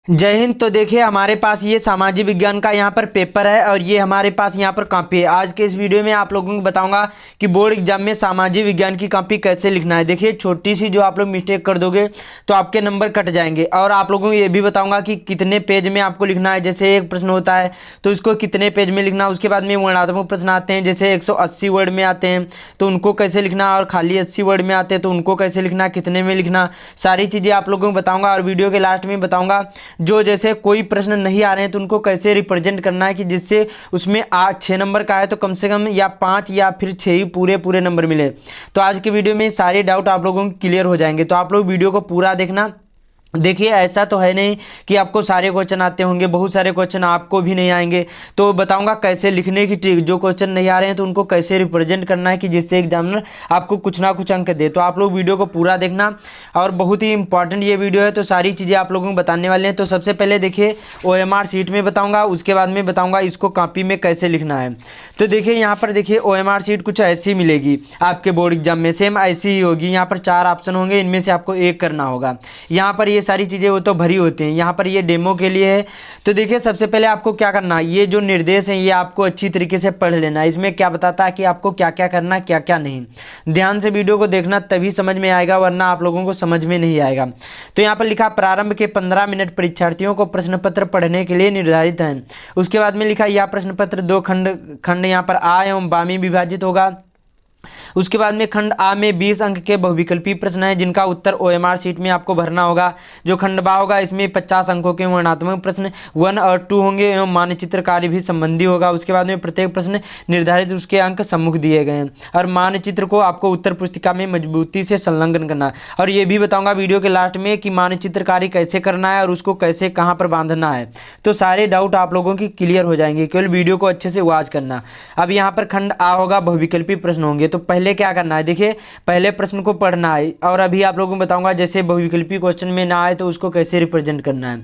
जय हिंद। तो देखिए हमारे पास ये सामाजिक विज्ञान का यहाँ पर पेपर है और ये हमारे पास यहाँ पर कॉपी है। आज के इस वीडियो में आप लोगों को बताऊंगा कि बोर्ड एग्जाम में सामाजिक विज्ञान की कॉपी कैसे लिखना है। देखिए छोटी सी जो आप लोग मिस्टेक कर दोगे तो आपके नंबर कट जाएंगे। और आप लोगों को ये भी बताऊंगा कि कितने पेज में आपको लिखना है। जैसे एक प्रश्न होता है तो इसको कितने पेज में लिखना है। उसके बाद में वर्णनात्मक प्रश्न आते हैं, जैसे 180 वर्ड में आते हैं तो उनको कैसे लिखना, और खाली 80 वर्ड में आते हैं तो उनको कैसे लिखना, कितने में लिखना, सारी चीज़ें आप लोगों को बताऊँगा। और वीडियो के लास्ट में बताऊँगा जो जैसे कोई प्रश्न नहीं आ रहे हैं तो उनको कैसे रिप्रेजेंट करना है कि जिससे उसमें 6 नंबर का है तो कम से कम या 5 या फिर 6 ही पूरे नंबर मिले। तो आज के वीडियो में सारे डाउट आप लोगों को क्लियर हो जाएंगे, तो आप लोग वीडियो को पूरा देखना। देखिए ऐसा तो है नहीं कि आपको सारे क्वेश्चन आते होंगे, बहुत सारे क्वेश्चन आपको भी नहीं आएंगे। तो बताऊंगा कैसे लिखने की ट्रिक, जो क्वेश्चन नहीं आ रहे हैं तो उनको कैसे रिप्रेजेंट करना है कि जिससे एग्जामिनर आपको कुछ ना कुछ अंक दे। तो आप लोग वीडियो को पूरा देखना और बहुत ही इंपॉर्टेंट ये वीडियो है, तो सारी चीज़ें आप लोगों को बताने वाले हैं। तो सबसे पहले देखिए OMR शीट में बताऊँगा, उसके बाद में बताऊँगा इसको कॉपी में कैसे लिखना है। तो देखिए यहाँ पर देखिए OMR शीट कुछ ऐसी मिलेगी आपके बोर्ड एग्जाम में, सेम ऐसी ही होगी। यहाँ पर 4 ऑप्शन होंगे, इनमें से आपको एक करना होगा। यहाँ पर ये सारी चीज़ें वो तो भरी होती हैं, यहाँ पर ये डेमो के लिए है। तो देखिए सबसे पहले आपको क्या करना है, ये जो निर्देश हैं ये आपको अच्छी तरीके से पढ़ लेना है। इसमें क्या बताता है कि आपको क्या क्या करना है, क्या क्या नहीं। ध्यान से वीडियो को देखना तभी समझ में आएगा, वरना आप लोगों को समझ में नहीं आएगा। तो यहाँ पर लिखा प्रारंभ के 15 मिनट परीक्षार्थियों को प्रश्न पत्र पढ़ने के लिए निर्धारित हैं। उसके बाद में लिखा यह प्रश्न पत्र 2 खंड यहाँ पर आ एवं बा में विभाजित होगा। उसके बाद में खंड आ में 20 अंक के बहुविकल्पी प्रश्न हैं जिनका उत्तर OMR शीट में आपको भरना होगा। जो खंड बा होगा इसमें 50 अंकों के वर्णनात्मक प्रश्न 1 और 2 होंगे एवं मानचित्र कार्य भी संबंधी होगा। उसके बाद में प्रत्येक प्रश्न निर्धारित उसके अंक सम्मुख दिए गए हैं और मानचित्र को आपको उत्तर पुस्तिका में मजबूती से संलग्न करना है। और ये भी बताऊंगा वीडियो के लास्ट में कि मानचित्र कार्य कैसे करना है और उसको कैसे कहाँ पर बांधना है। तो सारे डाउट आप लोगों की क्लियर हो जाएंगे, केवल वीडियो को अच्छे से वॉच करना। अब यहाँ पर खंड आ होगा, बहुविकल्पी प्रश्न होंगे। तो पहले क्या करना है, देखिए पहले प्रश्न को पढ़ना है और अभी आप लोगों को बताऊंगा जैसे बहुविकल्पी क्वेश्चन में ना आए तो उसको कैसे रिप्रेजेंट करना है।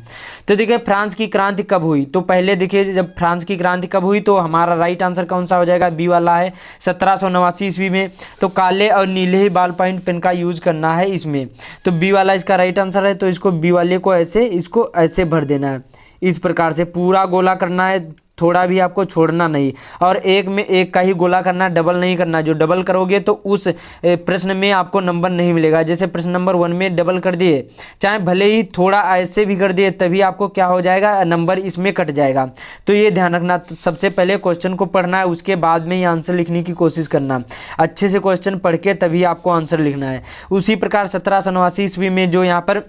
तो देखिए फ्रांस की क्रांति कब हुई, तो पहले देखिए जब फ्रांस की क्रांति कब हुई तो हमारा राइट आंसर कौन सा हो जाएगा, बी वाला है 1789 ईस्वी में। तो काले और नीले ही बॉल पॉइंट पेन का यूज करना है इसमें, तो बी वाला इसका राइट आंसर है। तो इसको बी वाले को ऐसे इसको ऐसे भर देना है, इस प्रकार से पूरा गोला करना है, थोड़ा भी आपको छोड़ना नहीं। और एक में एक का ही गोला करना, डबल नहीं करना। जो डबल करोगे तो उस प्रश्न में आपको नंबर नहीं मिलेगा। जैसे प्रश्न नंबर 1 में डबल कर दिए, चाहे भले ही थोड़ा ऐसे भी कर दिए, तभी आपको क्या हो जाएगा, नंबर इसमें कट जाएगा। तो ये ध्यान रखना, सबसे पहले क्वेश्चन को पढ़ना है, उसके बाद में ही आंसर लिखने की कोशिश करना। अच्छे से क्वेश्चन पढ़ के तभी आपको आंसर लिखना है। उसी प्रकार 1789 ईस्वी में जो यहाँ पर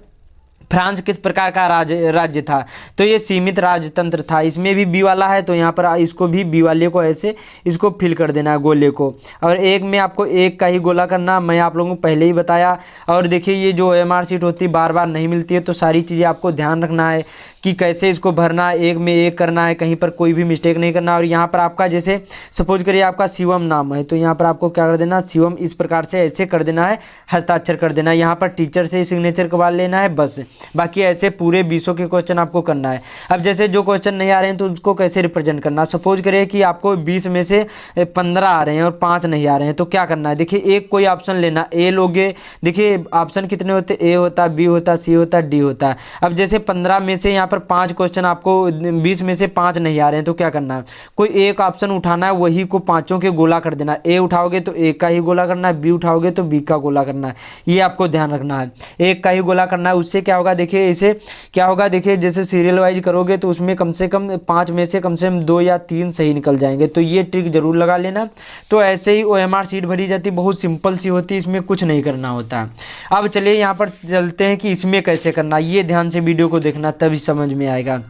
फ्रांस किस प्रकार का राज्य था, तो ये सीमित राजतंत्र था। इसमें भी बी वाला है, तो यहाँ पर इसको भी बी वाले को ऐसे इसको फिल कर देना है गोले को। और एक में आपको एक का ही गोला करना, मैं आप लोगों को पहले ही बताया। और देखिए ये जो OMR शीट होती है बार बार नहीं मिलती है, तो सारी चीज़ें आपको ध्यान रखना है कि कैसे इसको भरना है, एक में एक करना है, कहीं पर कोई भी मिस्टेक नहीं करना। और यहाँ पर आपका जैसे सपोज करिए आपका शिवम नाम है, तो यहाँ पर आपको क्या कर देना, शिवम इस प्रकार से ऐसे कर देना है, हस्ताक्षर कर देना है। यहाँ पर टीचर से सिग्नेचर करवा लेना है बस, बाकी ऐसे पूरे 20 के क्वेश्चन आपको करना है। अब जैसे जो क्वेश्चन नहीं आ रहे हैं तो उसको कैसे रिप्रेजेंट करना, सपोज करिए कि आपको 20 में से 15 आ रहे हैं और 5 नहीं आ रहे हैं, तो क्या करना है, देखिए एक कोई ऑप्शन लेना, ए लोगे। देखिए ऑप्शन कितने होते हैं, ए होता, बी होता, सी होता, डी होता है। अब जैसे 15 में से यहाँ पर 5 क्वेश्चन आपको 20 में से 5 नहीं आ रहे हैं, तो क्या करना है, कोई एक ऑप्शन उठाना है, वही को पांचों के गोला कर देना। ए उठाओगे तो एक का ही गोला करना है, बी उठाओगे तो बी का गोला करना है। ये आपको ध्यान रखना है, एक का ही गोला करना है। उससे क्या होगा, देखिए इसे क्या होगा, देखिए जैसे सीरियल वाइज करोगे तो उसमें कम से कम 5 में से कम 2 या 3 सही निकल जाएंगे। तो ये ट्रिक जरूर लगा लेना। तो ऐसे ही OMR शीट भरी जाती, बहुत सिंपल सी होती है, इसमें कुछ नहीं करना होता। अब चलिए यहाँ पर चलते हैं कि इसमें कैसे करना, ये ध्यान से वीडियो को देखना तभी समझ में आएगा।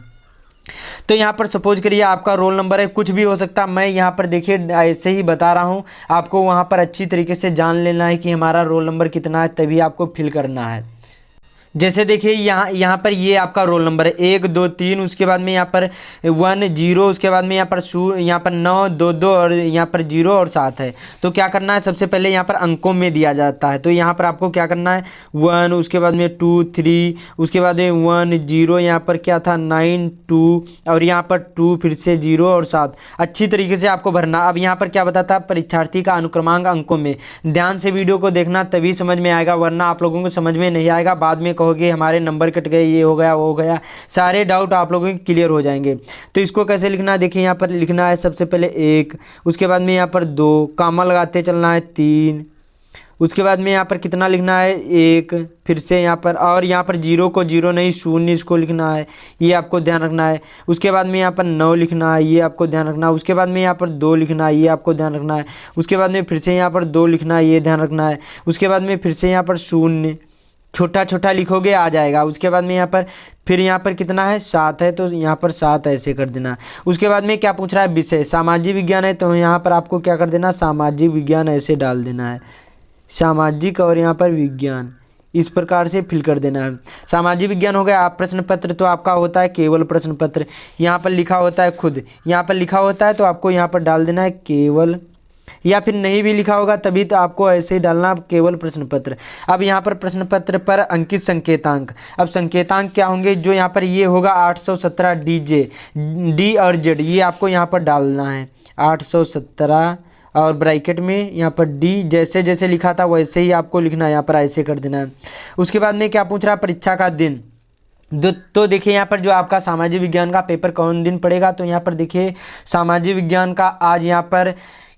तो यहाँ पर सपोज करिए आपका रोल नंबर है, कुछ भी हो सकता है, मैं यहाँ पर देखिए ऐसे ही बता रहा हूँ, आपको वहाँ पर अच्छी तरीके से जान लेना है कि हमारा रोल नंबर कितना है, तभी आपको फिल करना है। जैसे देखिए यहाँ पर ये आपका रोल नंबर है 1 2 3, उसके बाद में यहाँ पर 1 0, उसके बाद में यहाँ पर 9 2 2 और यहाँ पर 0 और 7 है। तो क्या करना है, सबसे पहले यहाँ पर अंकों में दिया जाता है, तो यहाँ पर आपको क्या करना है 1, उसके बाद में 2 3, उसके बाद में 1 0, यहाँ पर क्या था 9 2 और यहाँ पर 2 फिर से 0 और 7। अच्छी तरीके से आपको भरना। अब यहाँ पर क्या बताता है, परीक्षार्थी का अनुक्रमांक अंकों में। ध्यान से वीडियो को देखना तभी समझ में आएगा, वरना आप लोगों को समझ में नहीं आएगा, बाद में कहोगे हमारे नंबर कट गए, ये हो गया वो हो गया, सारे डाउट आप लोगों के क्लियर हो जाएंगे। तो इसको कैसे लिखना है, देखिए यहाँ पर लिखना है सबसे पहले 1, उसके बाद में यहाँ पर 2, कामा लगाते चलना है 3, उसके बाद में यहाँ पर कितना लिखना है 1, फिर से यहाँ पर, और यहाँ पर 0 को 0 नहीं 0 इसको लिखना है, ये आपको ध्यान रखना है। उसके बाद में यहाँ पर 9 लिखना है, ये आपको ध्यान रखना है। उसके बाद में यहाँ पर 2 लिखना है, ये आपको ध्यान रखना है। उसके बाद में फिर से यहाँ पर 2 लिखना है, ये ध्यान रखना है। उसके बाद में फिर से यहाँ पर 0 छोटा छोटा लिखोगे आ जाएगा। उसके बाद में यहाँ पर फिर यहाँ पर कितना है 7 है, तो यहाँ पर 7 ऐसे कर देना। उसके बाद में क्या पूछ रहा है, विषय सामाजिक विज्ञान है, तो यहाँ पर आपको क्या कर देना, सामाजिक विज्ञान ऐसे डाल देना है, सामाजिक और यहाँ पर विज्ञान इस प्रकार से फिल कर देना है। सामाजिक विज्ञान हो गया। आप प्रश्न पत्र तो आपका होता है केवल प्रश्न पत्र, यहाँ पर लिखा होता है खुद, यहाँ पर लिखा होता है तो आपको यहाँ पर डाल देना है केवल, या फिर नहीं भी लिखा होगा तभी तो आपको ऐसे ही डालना केवल प्रश्न पत्र। अब यहाँ पर प्रश्न पत्र पर अंकित संकेतांक, अब संकेतांक क्या होंगे, जो यहाँ पर ये होगा 817 डी और जेड, ये आपको यहाँ पर डालना है 817 और ब्रैकेट में यहाँ पर डी, जैसे जैसे लिखा था वैसे ही आपको लिखना है, यहाँ पर ऐसे कर देना है। उसके बाद में क्या पूछ रहा है, परीक्षा का दिन। तो देखिए यहाँ पर जो आपका सामाजिक विज्ञान का पेपर कौन दिन पड़ेगा, तो यहाँ पर देखिए सामाजिक विज्ञान का आज यहाँ पर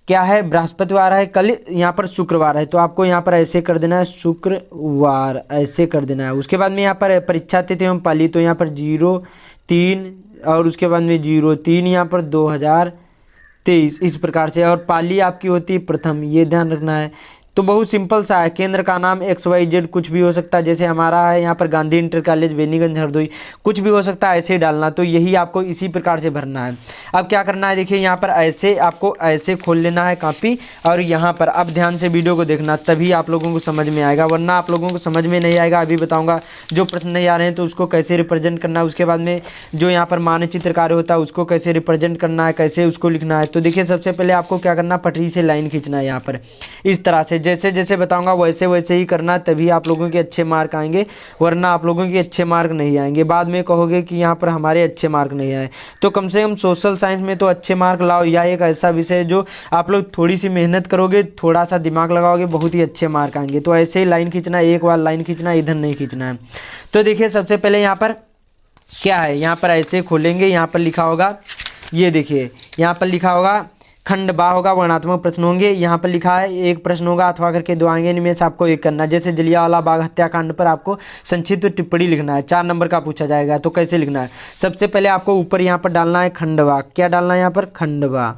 क्या है, बृहस्पतिवार है, कल यहाँ पर शुक्रवार है, तो आपको यहाँ पर ऐसे कर देना है शुक्रवार ऐसे कर देना है। उसके बाद में यहाँ पर परीक्षा तिथि एवं पाली, तो यहाँ पर 03 और उसके बाद में 03 यहाँ पर 2023 इस प्रकार से, और पाली आपकी होती है प्रथम, ये ध्यान रखना है। तो बहुत सिंपल सा है। केंद्र का नाम XYZ कुछ भी हो सकता है, जैसे हमारा है यहाँ पर गांधी इंटर कॉलेज बेनीगंज हरदोई, कुछ भी हो सकता है, ऐसे ही डालना। तो यही आपको इसी प्रकार से भरना है। अब क्या करना है, देखिए यहाँ पर ऐसे आपको ऐसे खोल लेना है कॉपी, और यहाँ पर अब ध्यान से वीडियो को देखना, तभी आप लोगों को समझ में आएगा, वरना आप लोगों को समझ में नहीं आएगा। अभी बताऊँगा जो प्रश्न नहीं आ रहे हैं तो उसको कैसे रिप्रेजेंट करना है। उसके बाद में जो यहाँ पर मानचित्र कार्य होता है उसको कैसे रिप्रेजेंट करना है, कैसे उसको लिखना है। तो देखिए सबसे पहले आपको क्या करना, पटरी से लाइन खींचना है यहाँ पर इस तरह से, जैसे जैसे बताऊंगा वैसे वैसे ही करना, तभी आप लोगों के अच्छे मार्क आएंगे, वरना आप लोगों के अच्छे मार्क नहीं आएंगे। बाद में कहोगे कि यहाँ पर हमारे अच्छे मार्क नहीं आए। तो कम से कम सोशल साइंस में तो अच्छे मार्क लाओ, या एक ऐसा विषय जो आप लोग थोड़ी सी मेहनत करोगे, थोड़ा सा दिमाग लगाओगे, बहुत ही अच्छे मार्क आएंगे। तो ऐसे ही लाइन खींचना, एक बार लाइन खींचना, इधर नहीं खींचना है। तो देखिए सबसे पहले यहाँ पर क्या है, यहाँ पर ऐसे खोलेंगे, यहाँ पर लिखा होगा, ये देखिए यहाँ पर लिखा होगा खंड बा होगा, वर्णात्मक प्रश्न होंगे। यहाँ पर लिखा है एक प्रश्न होगा अथवा करके दो आएंगे, इनमें से आपको एक करना है। जैसे जलियांवाला बाग हत्याकांड पर आपको संक्षिप्त टिप्पणी लिखना है, 4 नंबर का पूछा जाएगा। तो कैसे लिखना है, सबसे पहले आपको ऊपर यहाँ पर डालना है खंडवा, क्या डालना है यहाँ पर खंडवा,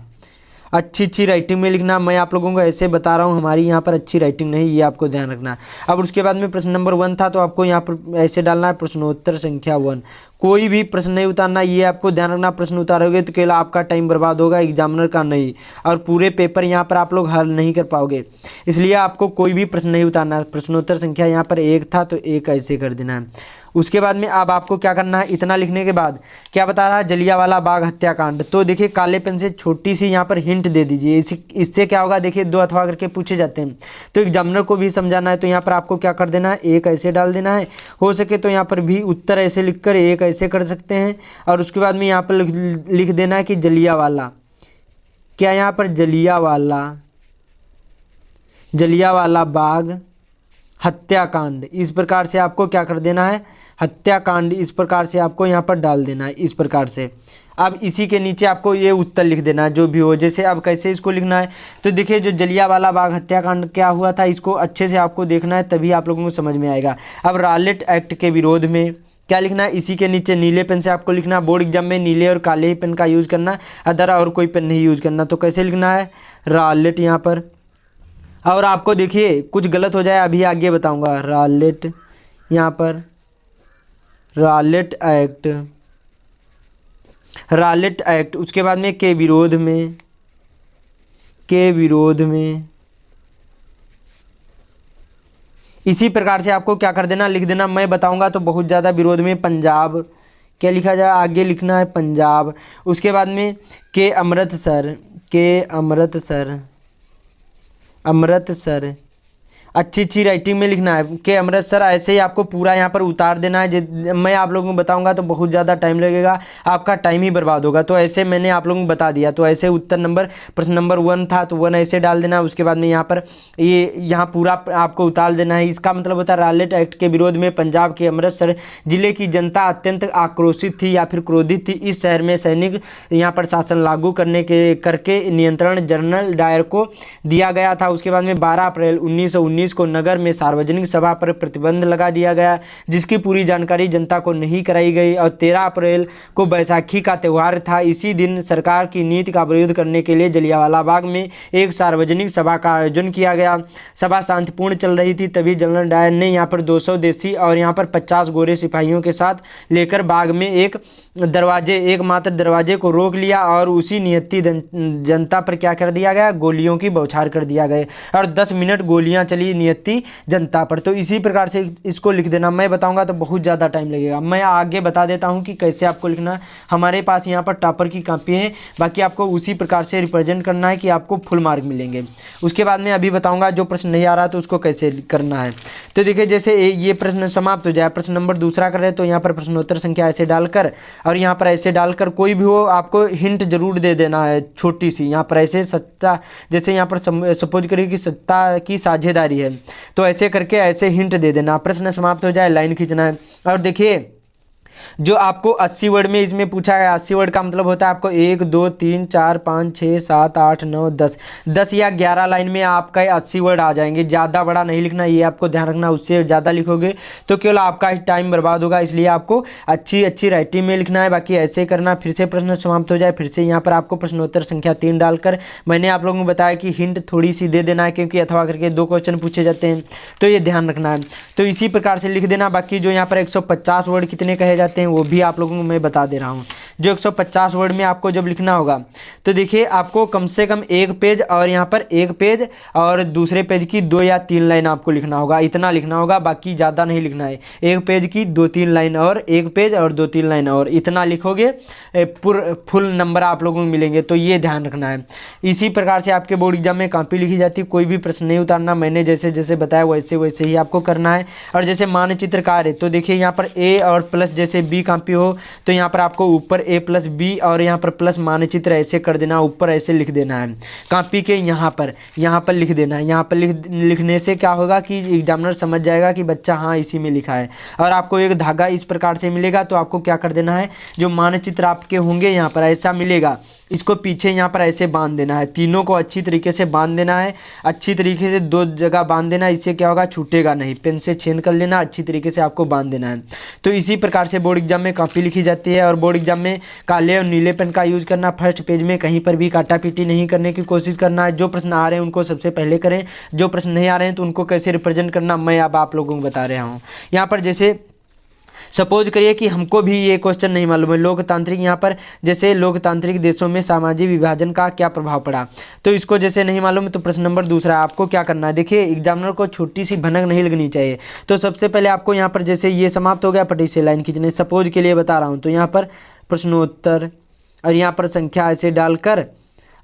अच्छी राइटिंग में लिखना। मैं आप लोगों को ऐसे बता रहा हूँ, हमारी यहाँ पर अच्छी राइटिंग नहीं, ये आपको ध्यान रखना है। अब उसके बाद में प्रश्न नंबर 1 था, तो आपको यहाँ पर ऐसे डालना है प्रश्नोत्तर संख्या 1, कोई भी प्रश्न नहीं उतारना, ये आपको ध्यान रखना। प्रश्न उतारोगे तो केवल आपका टाइम बर्बाद होगा, एग्जामिनर का नहीं, और पूरे पेपर यहाँ पर आप लोग हल नहीं कर पाओगे, इसलिए आपको कोई भी प्रश्न नहीं उतारना। प्रश्नोत्तर संख्या यहाँ पर 1 था, तो 1 ऐसे कर देना है। उसके बाद में अब आपको क्या करना है, इतना लिखने के बाद क्या बता रहा है, जलियांवाला बाग हत्याकांड। तो देखिए काले पेन से छोटी सी यहाँ पर हिंट दे दीजिए, इससे क्या होगा, देखिए 2 अथवा करके पूछे जाते हैं, तो एग्जामिनर को भी समझाना है। तो यहाँ पर आपको क्या कर देना है, 1 ऐसे डाल देना है। हो सके तो यहाँ पर भी उत्तर ऐसे लिखकर 1 ऐसे कर सकते हैं, और उसके बाद में यहाँ पर लिख देना है कि जलियांवाला, क्या यहाँ पर जलियांवाला बाग हत्याकांड, इस प्रकार से आपको क्या कर देना है, हत्याकांड इस प्रकार से आपको यहाँ पर डाल देना है, इस प्रकार से। अब इसी के नीचे आपको ये उत्तर लिख देना है जो भी हो। जैसे अब कैसे इसको लिखना है, तो देखिए जो जलियांवाला बाग हत्याकांड क्या हुआ था, इसको अच्छे से आपको देखना है, तभी आप लोगों को समझ में आएगा। अब रॉलेट एक्ट के विरोध में क्या लिखना है, इसी के नीचे नीले पेन से आपको लिखना। बोर्ड एग्जाम में नीले और काले ही पेन का यूज़ करना, अदर और कोई पेन नहीं यूज़ करना। तो कैसे लिखना है, रॉलेट यहाँ पर, और आपको देखिए कुछ गलत हो जाए अभी आगे बताऊंगा। रॉलेट यहाँ पर, रॉलेट एक्ट, उसके बाद में के विरोध में, इसी प्रकार से आपको क्या कर देना, लिख देना। मैं बताऊंगा तो बहुत ज़्यादा विरोध में पंजाब, क्या लिखा जाए, आगे लिखना है पंजाब। उसके बाद में के अमृतसर, अच्छी अच्छी राइटिंग में लिखना है कि अमृतसर ऐसे ही आपको पूरा यहाँ पर उतार देना है। मैं आप लोगों को बताऊंगा तो बहुत ज़्यादा टाइम लगेगा, आपका टाइम ही बर्बाद होगा। तो ऐसे मैंने आप लोगों को बता दिया। तो ऐसे उत्तर नंबर प्रश्न नंबर 1 था तो 1 ऐसे डाल देना। उसके बाद में यहाँ पर ये यहाँ पूरा आपको उतार देना है। इसका मतलब होता है रॉलेट एक्ट के विरोध में पंजाब के अमृतसर जिले की जनता अत्यंत आक्रोशित थी या फिर क्रोधित थी। इस शहर में सैनिक यहाँ पर शासन लागू करके नियंत्रण जनरल डायर को दिया गया था। उसके बाद में 12 अप्रैल 1919 को नगर में सार्वजनिक सभा पर प्रतिबंध लगा दिया गया, जिसकी पूरी जानकारी जनता को नहीं कराई गई। और 13 अप्रैल को बैसाखी का त्यौहार था। इसी दिन सरकार की नीति का विरोध करने के लिए जलियांवाला बाग में एक सार्वजनिक सभा का आयोजन किया गया। सभा शांतिपूर्ण चल रही थी, तभी जनरल डायर ने यहाँ पर 200 देसी और यहाँ पर 50 गोरे सिपाहियों के साथ लेकर बाग में एकमात्र दरवाजे को रोक लिया और उसी नियति जनता पर क्या कर दिया गया, गोलियों की बौछार कर दिया गया और 10 मिनट गोलियां चली नियति जनता पर। तो इसी प्रकार से इसको लिख देना। मैं बताऊंगा तो बहुत ज़्यादा टाइम लगेगा। मैं आगे बता देता हूं कि कैसे आपको लिखना है। हमारे पास यहाँ पर टॉपर की कॉपी है, बाकी आपको उसी प्रकार से रिप्रेजेंट करना है कि आपको फुल मार्क मिलेंगे। उसके बाद में अभी बताऊँगा जो प्रश्न नहीं आ रहा तो उसको कैसे करना है। तो देखिए जैसे ये प्रश्न समाप्त हो जाए, प्रश्न नंबर दूसरा करें तो यहाँ पर प्रश्नोत्तर संख्या ऐसे डालकर और यहाँ पर ऐसे डालकर कोई भी हो आपको हिंट जरूर दे देना है छोटी सी। यहाँ पर ऐसे सत्ता, जैसे यहाँ पर सपोज करिए कि सत्ता की साझेदारी है तो ऐसे करके ऐसे हिंट दे देना। प्रश्न समाप्त हो जाए, लाइन खींचना है। और देखिए जो आपको 80 वर्ड में इसमें पूछा गया, 80 वर्ड का मतलब होता है आपको 1 2 3 4 5 6 7 8 9 10 या 11 लाइन में आपका 80 वर्ड आ जाएंगे। ज़्यादा बड़ा नहीं लिखना, ये आपको ध्यान रखना। उससे ज़्यादा लिखोगे तो केवल आपका टाइम बर्बाद होगा, इसलिए आपको अच्छी राइटिंग में लिखना है। बाकी ऐसे करना। फिर से प्रश्न समाप्त हो जाए, फिर से यहाँ पर आपको प्रश्नोत्तर संख्या 3 डालकर मैंने आप लोगों को बताया कि हिंट थोड़ी सी दे देना है, क्योंकि अथवा करके 2 क्वेश्चन पूछे जाते हैं तो ये ध्यान रखना है। तो इसी प्रकार से लिख देना। बाकी जो यहाँ पर 150 वर्ड कितने कहे जाते हैं वो भी आप लोगों को मैं बता दे रहा हूँ। जो 150 वर्ड में आपको जब लिखना होगा तो देखिए आपको कम से कम 1 पेज और यहाँ पर 1 पेज और दूसरे पेज की 2 या 3 लाइन आपको लिखना होगा, इतना लिखना होगा। बाकी ज़्यादा नहीं लिखना है। 1 पेज की 2-3 लाइन और 1 पेज और 2-3 लाइन और इतना लिखोगे फुल नंबर आप लोगों को मिलेंगे। तो ये ध्यान रखना है। इसी प्रकार से आपके बोर्ड एग्जाम में कॉपी लिखी जाती है, कोई भी प्रश्न नहीं उतारना। मैंने जैसे जैसे बताया वैसे वैसे ही आपको करना है। और जैसे मानचित्रकार है तो देखिए यहाँ पर ए और प्लस जैसे बी कॉपी हो तो यहाँ पर आपको ऊपर ए प्लस बी और यहाँ पर प्लस मानचित्र ऐसे कर देना, ऊपर ऐसे लिख देना है कॉपी के यहाँ पर लिख देना है। यहाँ पर लिखने से क्या होगा कि एग्जामिनर समझ जाएगा कि बच्चा हाँ इसी में लिखा है। और आपको एक धागा इस प्रकार से मिलेगा तो आपको क्या कर देना है, जो मानचित्र आपके होंगे यहाँ पर ऐसा मिलेगा, इसको पीछे यहाँ पर ऐसे बांध देना है। तीनों को अच्छी तरीके से बांध देना है, अच्छी तरीके से 2 जगह बांध देना। इससे क्या होगा, छूटेगा नहीं। पेन से छेद कर लेना, अच्छी तरीके से आपको बांध देना है। तो इसी प्रकार से बोर्ड एग्जाम में कॉपी लिखी जाती है। और बोर्ड एग्जाम में काले और नीले पेन का यूज करना। फर्स्ट पेज में कहीं पर भी काटा पीटी नहीं करने की कोशिश करना है। जो प्रश्न आ रहे हैं उनको सबसे पहले करें, जो प्रश्न नहीं आ रहे हैं तो उनको कैसे रिप्रेजेंट करना मैं अब आप लोगों को बता रहा हूँ। यहाँ पर जैसे सपोज करिए कि हमको भी ये क्वेश्चन नहीं मालूम है, लोकतांत्रिक, यहाँ पर जैसे लोकतांत्रिक देशों में सामाजिक विभाजन का क्या प्रभाव पड़ा, तो इसको जैसे नहीं मालूम है तो प्रश्न नंबर दूसरा आपको क्या करना है। देखिए एग्जामिनर को छोटी सी भनक नहीं लगनी चाहिए। तो सबसे पहले आपको यहाँ पर जैसे ये समाप्त हो गया, पटी से लाइन खींचने, सपोज के लिए बता रहा हूँ। तो यहाँ पर प्रश्नोत्तर और यहाँ पर संख्या ऐसे डालकर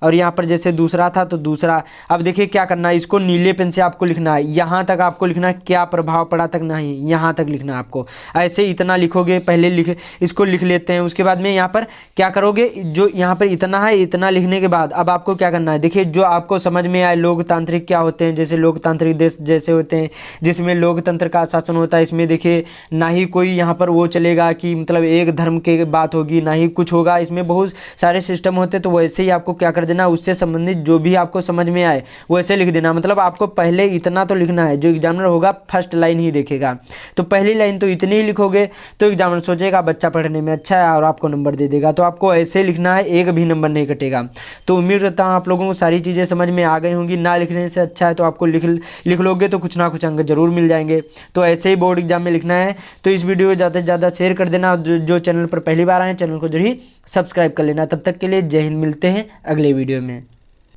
और यहाँ पर जैसे दूसरा था तो दूसरा। अब देखिए क्या करना है, इसको नीले पेन से आपको लिखना है। यहाँ तक आपको लिखना है, क्या प्रभाव पड़ा तक नहीं, यहाँ तक लिखना है आपको। ऐसे इतना लिखोगे, पहले इसको लिख लेते हैं। उसके बाद में यहाँ पर क्या करोगे, जो यहाँ पर इतना है, इतना लिखने के बाद अब आपको क्या करना है। देखिए जो आपको समझ में आए लोकतांत्रिक क्या होते हैं, जैसे लोकतांत्रिक देश जैसे होते हैं जिसमें लोकतंत्र का शासन होता है। इसमें देखिए ना ही कोई यहाँ पर वो चलेगा कि मतलब एक धर्म की बात होगी, ना ही कुछ होगा। इसमें बहुत सारे सिस्टम होते हैं। तो वैसे ही आपको क्या कर देना, उससे संबंधित जो भी आपको समझ में आए वैसे लिख देना। मतलब आपको पहले इतना तो लिखना है, जो एग्जामिनर होगा फर्स्ट लाइन ही देखेगा तो पहली लाइन तो इतनी ही लिखोगे तो एग्जामिनर सोचेगा बच्चा पढ़ने में अच्छा है और आपको नंबर दे देगा। तो आपको ऐसे लिखना है, एक भी नंबर नहीं कटेगा। तो उम्मीद करता हूँ आप लोगों को सारी चीज़ें समझ में आ गई होंगी। ना लिखने से अच्छा है तो आपको लिख लोगे तो कुछ ना कुछ अंक जरूर मिल जाएंगे। तो ऐसे ही बोर्ड एग्जाम में लिखना है। तो इस वीडियो को ज़्यादा से ज़्यादा शेयर कर देना। जो चैनल पर पहली बार आए चैनल को जरूर सब्सक्राइब कर लेना। तब तक के लिए जय हिंद, मिलते हैं अगले वीडियो में।